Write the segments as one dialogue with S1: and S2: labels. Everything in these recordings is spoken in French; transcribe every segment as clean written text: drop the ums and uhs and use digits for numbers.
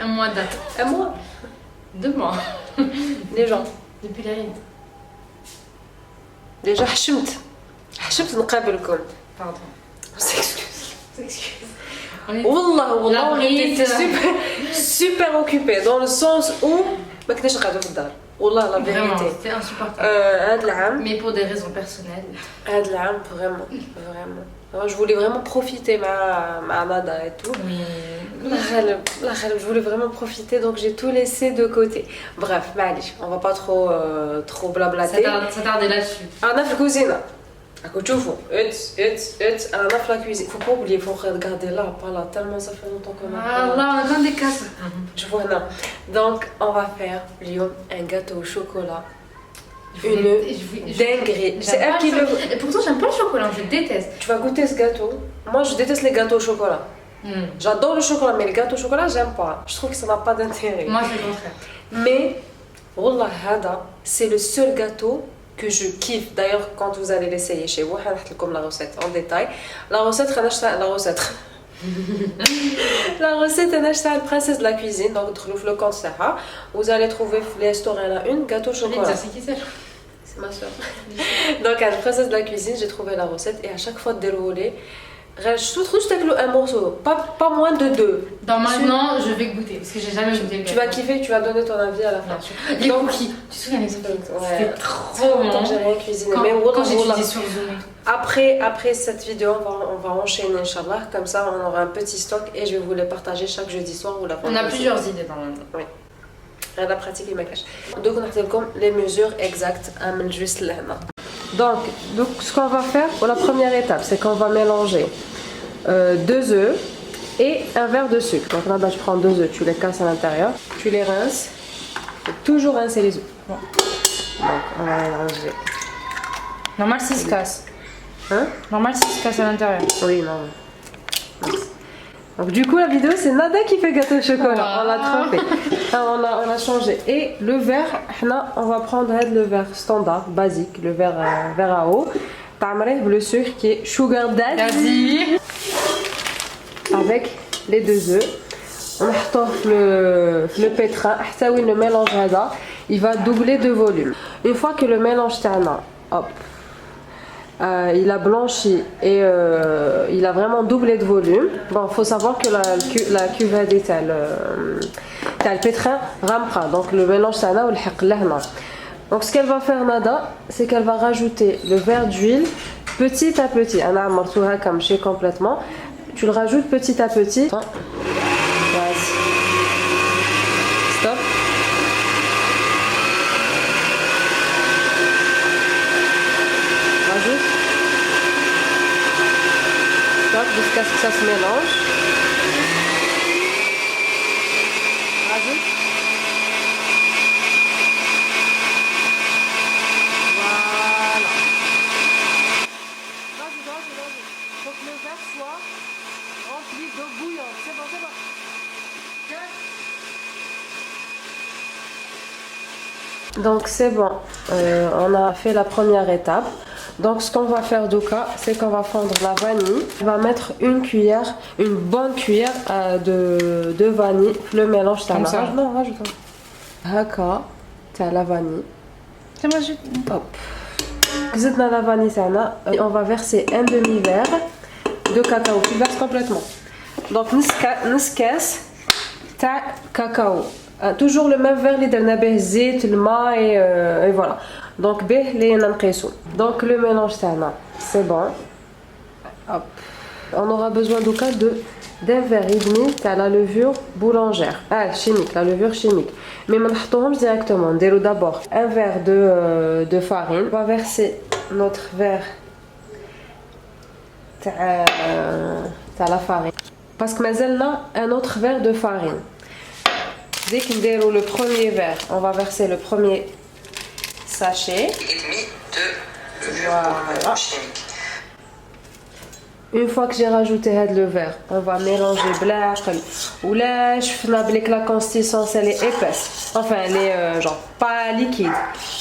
S1: un mois date.
S2: Un mois.
S1: 2 mois.
S2: Déjà.
S1: Depuis la ride.
S2: Déjà, حشمت نقابلكم.
S1: Pardon.
S2: On s'excuse.
S1: Wallah,
S2: Wallah, on était super occupés dans le sens où ما كناش نقعدوا في الدار. والله la
S1: Vraiment,
S2: vérité.
S1: c'était insupportable.
S2: هاد العام
S1: Mais pour des raisons personnelles.
S2: هاد العام vraiment. Alors, je voulais vraiment profiter ma Nada et tout.
S1: Mais.
S2: Je voulais vraiment profiter, donc j'ai tout laissé de côté. Bref, معليش, on va pas trop blablater.
S1: Ça tardait là-dessus.
S2: أنا في الكوزينة. راكم تشوفوا أنا في la cuisine. Faut pas oublier, faut regarder là, pas là, tellement ça fait longtemps qu'on a
S1: Ah là, on a plein des casses.
S2: Je vois là. Donc, on va faire اليوم un gâteau au chocolat. Dinguerie. C'est elle qui veut.
S1: Et pourtant, j'aime pas le chocolat, je déteste.
S2: Tu vas goûter ce gâteau. Moi, je déteste les gâteaux au chocolat. J'adore le chocolat, mais les gâteaux au chocolat, j'aime pas. Je trouve que ça n'a pas d'intérêt.
S1: Moi, c'est le contraire.
S2: Mais, wallah, hada, c'est le seul gâteau que je kiffe. D'ailleurs, quand vous allez l'essayer chez vous, je vais vous la recette en détail. La recette, la recette est la princesse de la cuisine. Donc, le compte ça. Vous allez trouver les restaurants une gâteau au chocolat.
S1: C'est qui ça?
S2: C'est ma soeur. Donc, à la princesse de la cuisine, j'ai trouvé la recette et à chaque fois de dérouler, je trouve que un morceau, pas moins de 2.
S1: Dans maintenant, je vais goûter parce que j'ai jamais goûté le
S2: Tu
S1: gâteau.
S2: vas kiffer, tu vas donner ton avis à la fin.
S1: Les cookies, tu te souviens les cookies? C'était trop bon.
S2: J'ai rien cuisiné.
S1: Quand,
S2: Mais
S1: quand j'étudiais sur Zoom et tout.
S2: après cette vidéo, on va enchaîner, Inch'Allah. Comme ça, on aura un petit stock et je vais vous les partager chaque jeudi soir ou la fin.
S1: On a plusieurs idées dans le.
S2: Oui. La pratique et ma cache. Donc, on a comme les mesures exactes à juste là. Donc, ce qu'on va faire pour la première étape, c'est qu'on va mélanger 2 œufs et un verre de sucre. Donc là, je prends 2 œufs, tu les casses à l'intérieur, tu les rinces. Faut toujours rincer les œufs. Bon. Donc, on va mélanger.
S1: Normal, 6 casses.
S2: Hein?
S1: Normal, 6 casses à l'intérieur.
S2: Oui, non. Donc du coup la vidéo c'est Nada qui fait gâteau au chocolat, on l'a trompé, on a changé. Et le verre, on va prendre le verre standard, basique, le verre à eau. Le sucre qui est sugar daddy. Avec les 2 œufs. On met le pétrin, le mélange il va doubler de volume. Une fois que le mélange hop. Il a blanchi et il a vraiment doublé de volume. Bon, il faut savoir que la cuvette est le pétrin rampra. Donc le mélange sana ou le. Donc ce qu'elle va faire Nada, c'est qu'elle va rajouter le verre d'huile petit à petit. Ana martouha comme chez complètement. Tu le rajoutes petit à petit. Vas-y. Stop. Rajoute. Stop jusqu'à ce que ça se mélange. Rajoute. Voilà. Vas-y. Faut que le verre soit rempli d'eau bouillante. C'est bon. Donc c'est bon, on a fait la première étape. Donc ce qu'on va faire Douka, c'est qu'on va fondre la vanille. On va mettre une bonne cuillère de vanille. Le mélange,
S1: comme ça.
S2: Non, rajoute. Haka, t'as la vanille.
S1: C'est moi, je.
S2: Hop. Zidna la vanille, et on va verser un demi-verre de cacao. Tu verses complètement. Donc niskas, t'as cacao. Toujours le même verre, les zit, le ma et voilà. Donc donc le mélange c'est bon. Hop. On aura besoin d'un verre et demi de la levure boulangère, chimique, la levure chimique. Mais on va directement. D'abord un verre de farine. On va verser notre verre de la farine. Parce que maintenant un autre verre de farine. Dès qu'il déroule le premier verre, on va verser le premier sachet.
S3: Et demi de levure
S2: Voilà.
S3: chimique.
S2: Une fois que j'ai rajouté le verre, on va mélanger blaql ou là je fais que la consistance elle est épaisse. Enfin elle est genre pas liquide.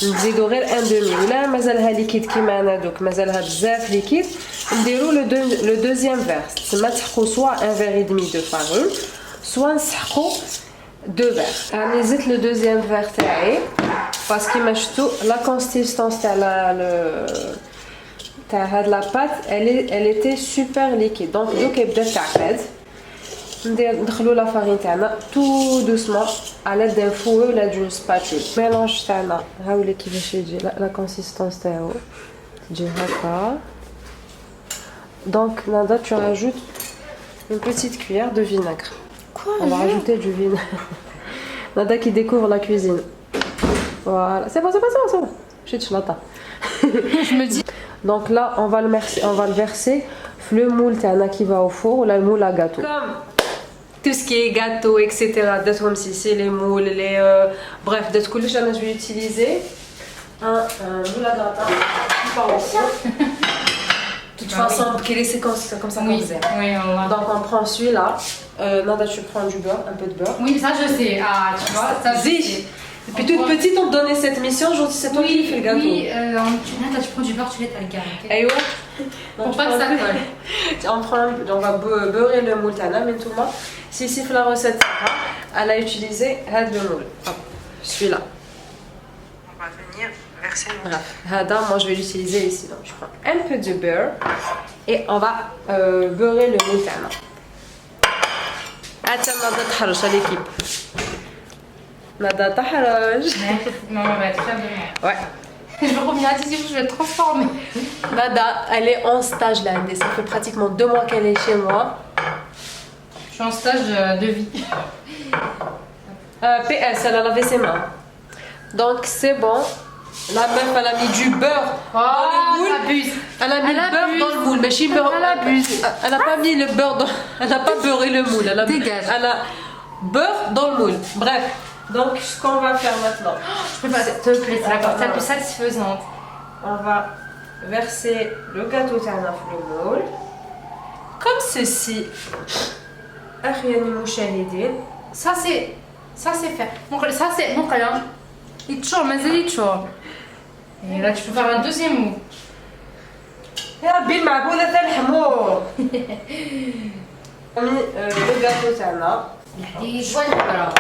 S2: نزيدو غير un demi. ولا مازالها liquide كيما انا دوك مازالها بزاف liquide. نديرو le deuxième verre. تما تحقوا soit un verre et demi de farine, soit نسحقوا 2 verres. J'hésite le deuxième verre تاعي parce que la consistance de la pâte elle était super liquide. Donc دوك يبدا تعقد. ندخلوا la farine تاعنا tout doucement à l'aide d'un fouet ولا d'une spatule. Mélange تاعنا هاولي كيفاش يجي la consistance تاعو تجي هكا. Donc Nada, tu rajoutes une petite cuillère de vinaigre.
S1: Quoi?
S2: On va rajouter du vinaigre. Nada qui découvre la cuisine. Voilà, c'est bon.
S1: Je me dis.
S2: Donc là, on va le verser le moule qui va au four ou le moule à gâteau. Comme tout ce qui est gâteau, etc. Comme si c'est les moules, bref, de tout ce que je vais utiliser un moule à gratin qui va au four. De toute façon, c'est comme ça qu'on faisait.
S1: Oui,
S2: donc on prend celui-là. Nada, tu prends du beurre, un peu de beurre.
S1: Oui, ça je sais. Ah, tu vois, ça je sais.
S2: Depuis toute petite, on te donnait cette mission. Aujourd'hui, c'est toi qui fais le gâteau.
S1: Oui, tu prends du beurre, tu l'étales le
S2: Aïe,
S1: pour pas que ça colle.
S2: On va beurrer le moule. Mais tout le monde, si la recette, elle a utilisé le moule. Celui-là.
S3: On va venir verser le
S2: Bref, moi je vais l'utiliser ici. Donc je prends un peu de beurre et on va beurrer le moule. Attends, Nada تحرش à l'équipe. Nada تحرش.
S1: Non, on va être très bien.
S2: Ouais.
S1: Je vais revenir à ici, je vais être transformée.
S2: Nada, elle est en stage là. Ça fait pratiquement 2 mois qu'elle est chez moi.
S1: Je suis en stage de vie.
S2: PS, elle a lavé ses mains. Donc c'est bon. La meuf, elle a mis du beurre dans le moule. Elle a mis le beurre dans le moule. Mais
S1: elle abuse.
S2: Elle n'a pas mis le beurre dans... Elle n'a pas beurré le moule.
S1: Dégage.
S2: Elle a beurre dans le moule. Bref. Donc ce qu'on va faire maintenant.
S1: Je peux pas, s'il te plaît, c'est la partie la plus satisfaisante.
S2: On va verser le gâteau dans le moule. Comme ceci.
S1: Ça c'est fait. Ça c'est mon câlin. Il te mais il te Et là tu peux faire un deuxième mot.
S2: يا ربي المعبودة تاع الحمور. le gâteau تاعنا.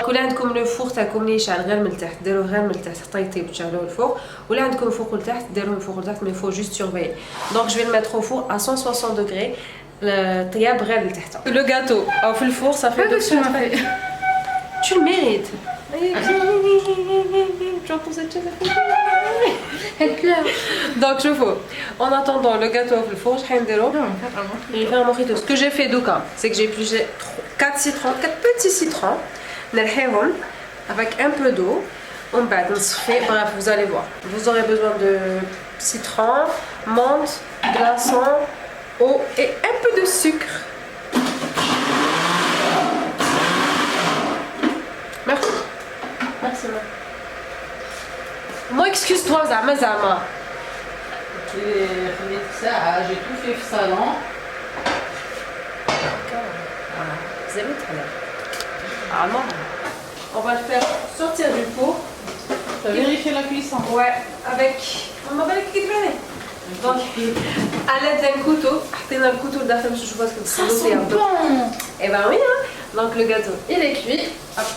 S2: كل عندكم لو فوق تاعكم اللي يشعل غير من التحت ديروه غير من التحت حتى يطيب تشعلوه الفوق ولا عندكم فوق لتحت ديروه من فوق لتحت mais il faut juste surveiller. Donc je vais le mettre au four à 160 degrés. الطياب غير لتحت. Le gâteau au في الفور ça fait
S1: Qu'est-ce que tu m'as fait?
S2: Tu le mérites. J'entends cette chose.
S1: Elle pleure.
S2: Donc je fais. En attendant le gâteau au four, je vais faire un mojito. Ce que j'ai fait Douka, c'est que j'ai épluché 4 citrons, 4 petits citrons, avec un peu d'eau. Bref, vous allez voir. Vous aurez besoin de citron, menthe, glaçons, eau et un peu de sucre. Merci. Merci. Moi, excuse-toi, Zama.
S1: J'ai tout fait ça, non?
S2: Ah non. On va le faire sortir du four.
S1: Tu as vérifié la cuisson?
S2: Ouais, avec... On m'a pas qui donc, à l'aide d'un couteau, on a le couteau de la femme, je vois ce que
S1: ça sent bon.
S2: Et ben oui, hein. Donc le gâteau, il est cuit. Hop.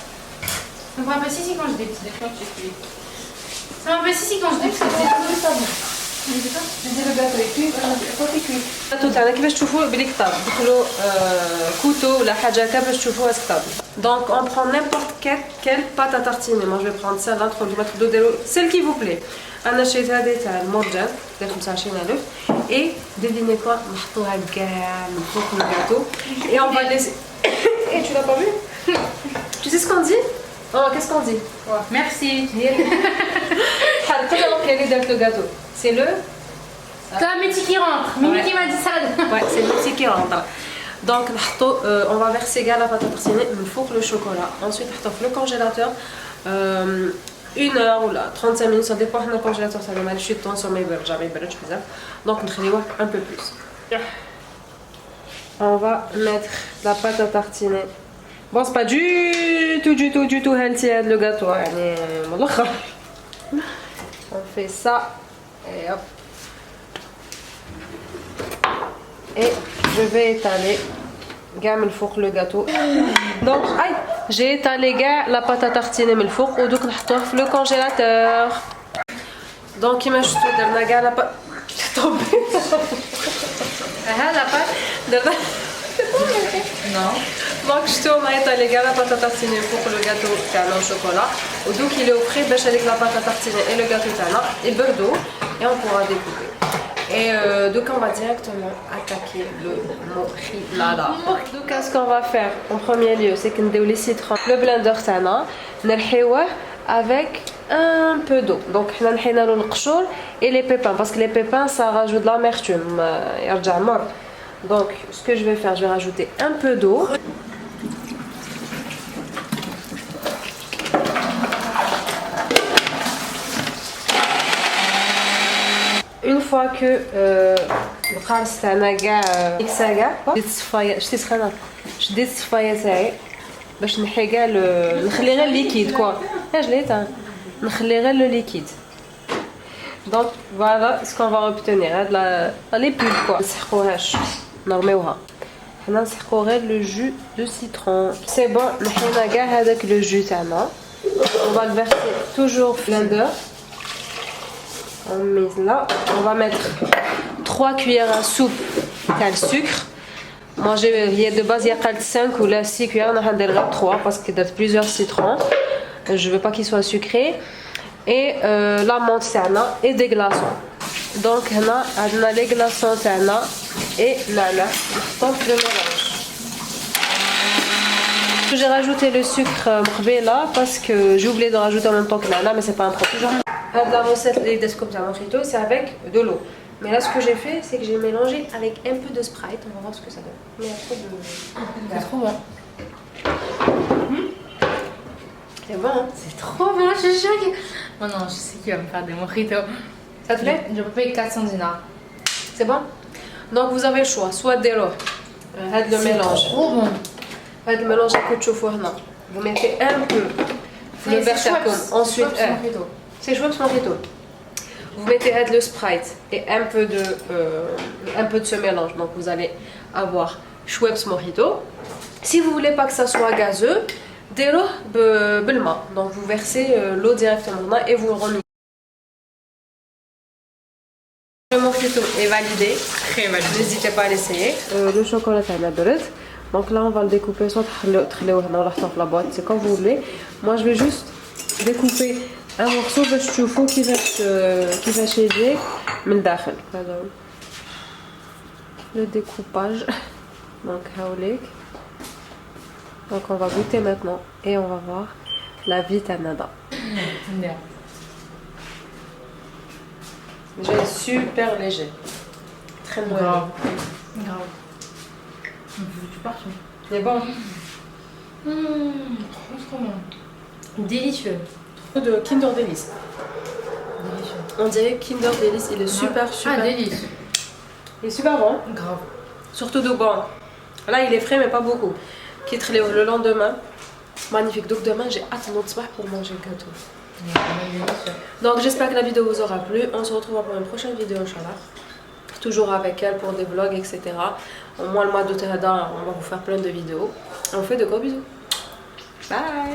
S1: Ça me fait un peu sissi quand je dis. Ça me fait sissi quand je dis parce que c'est tout ça bon.
S2: Je dis le gâteau est cuit, quand il est cuit. Le gâteau تاعنا كيفاش تشوفوه بالكتاب دخلوا couteau ولا حاجه هكا باش تشوفوها كتاب. Donc on prend n'importe quelle pâte à tartiner. Moi je vais prendre celle-là, celle qui vous plaît. انا شريت هذه تاع المرجان داير 25000 et devinez quoi نحطوها كاع من فوق le gâteau et on va laisser. Et tu l'as pas vu? Tu sais ce qu'on dit? Oh, qu'est-ce qu'on dit?
S1: Ouais. Merci.
S2: Le gâteau. C'est le...
S1: C'est la Miti qui rentre. Mimi qui m'a dit ça.
S2: Ouais, c'est le Miti qui rentre. Donc, on va verser la pâte à tartiner, il faut le chocolat. Ensuite, on le congélateur. 1 heure ou là, 35 minutes, ça dépend du congélateur. Ça va mal, je suis de temps sur mes beurres, j'avais beurre, je faisais. Donc, on va un peu plus. On va mettre la pâte à tartiner. Bon, c'est pas du tout healthy le gâteau. On fait ça et hop. Et je vais étaler gamme le four le gâteau. Donc, aïe, j'ai étalé la pâte à tartiner من الفوق ودوك نحطوها في لو كونجيلاتور. دونك كيما شفتوا درنا كاع لا بâte
S1: ها لا بات
S2: درنا
S1: نو
S2: دونك شفتوا on a étalé كاع la pâte à tartiner فوق لو gâteau تاعنا au chocolat ودوك il est au frais باش هذيك la pâte à tartiner et le gâteau تاعنا يبردوا et on pourra découper. Et donc on va directement attaquer le mochilada. Donc qu'est-ce qu'on va faire en premier lieu, c'est qu'on déroule les citrons, le blender tana, نرحيوه avec un peu d'eau. Donc on نحينا له القشور et les pépins parce que les pépins ça rajoute de l'amertume, يرجع مر. Donc ce que je vais faire, je vais rajouter un peu d'eau. Une fois que الخالص تاعنا كاع ميكسا كاع شديت الصفايه شتي سخانه شديت الصفايه تاعي باش نحي كاع نخلي غير ليكيد كوا جليت نخلي غير لو ليكيد. دونك فوالا سكون فا اوبتونير هاد لي بول كوا نسحقوهاش نرميوها حنا نسحقو غير لو جو دو سيترون. سي بون نحينا كاع هذاك لو جو تاعنا. On va le verser toujours blender. On met là, on va mettre 3 cuillères à soupe de sucre. Moi j'ai de base il y a 5 ou là 6 cuillères, on a des 3 parce qu'il y a plusieurs citrons. Je veux pas qu'ils soient sucrés. Et la menthe et des glaçons. Donc on a les glaçons et là, donc le mélange. J'ai rajouté le sucre là parce que j'ai oublié de rajouter en même temps que là, mais c'est pas un problème. La recette des descopes d'un mojito, c'est avec de l'eau. Mais là, ce que j'ai fait, c'est que j'ai mélangé avec un peu de Sprite. On va voir ce que ça donne. Mais il y a trop de...
S1: C'est trop bon.
S2: C'est bon, hein?
S1: C'est trop bon, je suis sûre que... Oh non, je sais qu'il va me faire des mojitos.
S2: Ça te plaît?
S1: Je peux payer 400 dinars.
S2: C'est bon? Donc vous avez le choix, soit de l'eau, le mélange.
S1: C'est trop bon.
S2: Le mélange à chauffer. Vous mettez un peu le verre comme ensuite... C'est Schweppes Mojito. Vous mettez le Sprite et un peu de ce mélange. Donc vous allez avoir Schweppes Mojito. Si vous voulez pas que ça soit gazeux, de l'eau belma. Donc vous versez l'eau directement dedans et vous le remettez. Le mojito est validé.
S1: Très validé.
S2: N'hésitez pas à l'essayer. Le chocolat est à la donc là on va le découper soit dans la boîte, c'est comme vous voulez. Moi je vais juste découper un morceau باش تشوفوا كيفاش يجي من الداخل. هذا le découpage. Donc هاوليك. Donc on va goûter maintenant et on va voir la vitamina. J'ai super léger. Très bon.
S1: Grave. Tu pars.
S2: C'est bon.
S1: Trop bon. Délicieux.
S2: De Kinder Delice.
S1: Délicieux.
S2: On dirait Kinder Delice, il est super.
S1: Ah, délice.
S2: Il est super bon.
S1: Grave.
S2: Surtout de bon. Là il est frais mais pas beaucoup. Quitte le lendemain. Magnifique. Donc demain j'ai hâte de notre soir pour manger le gâteau. Donc j'espère que la vidéo vous aura plu. On se retrouve pour une prochaine vidéo Inch'Allah. Toujours avec elle pour des vlogs etc. Au moins le mois d'août on va vous faire plein de vidéos. On vous fait de gros bisous. Bye.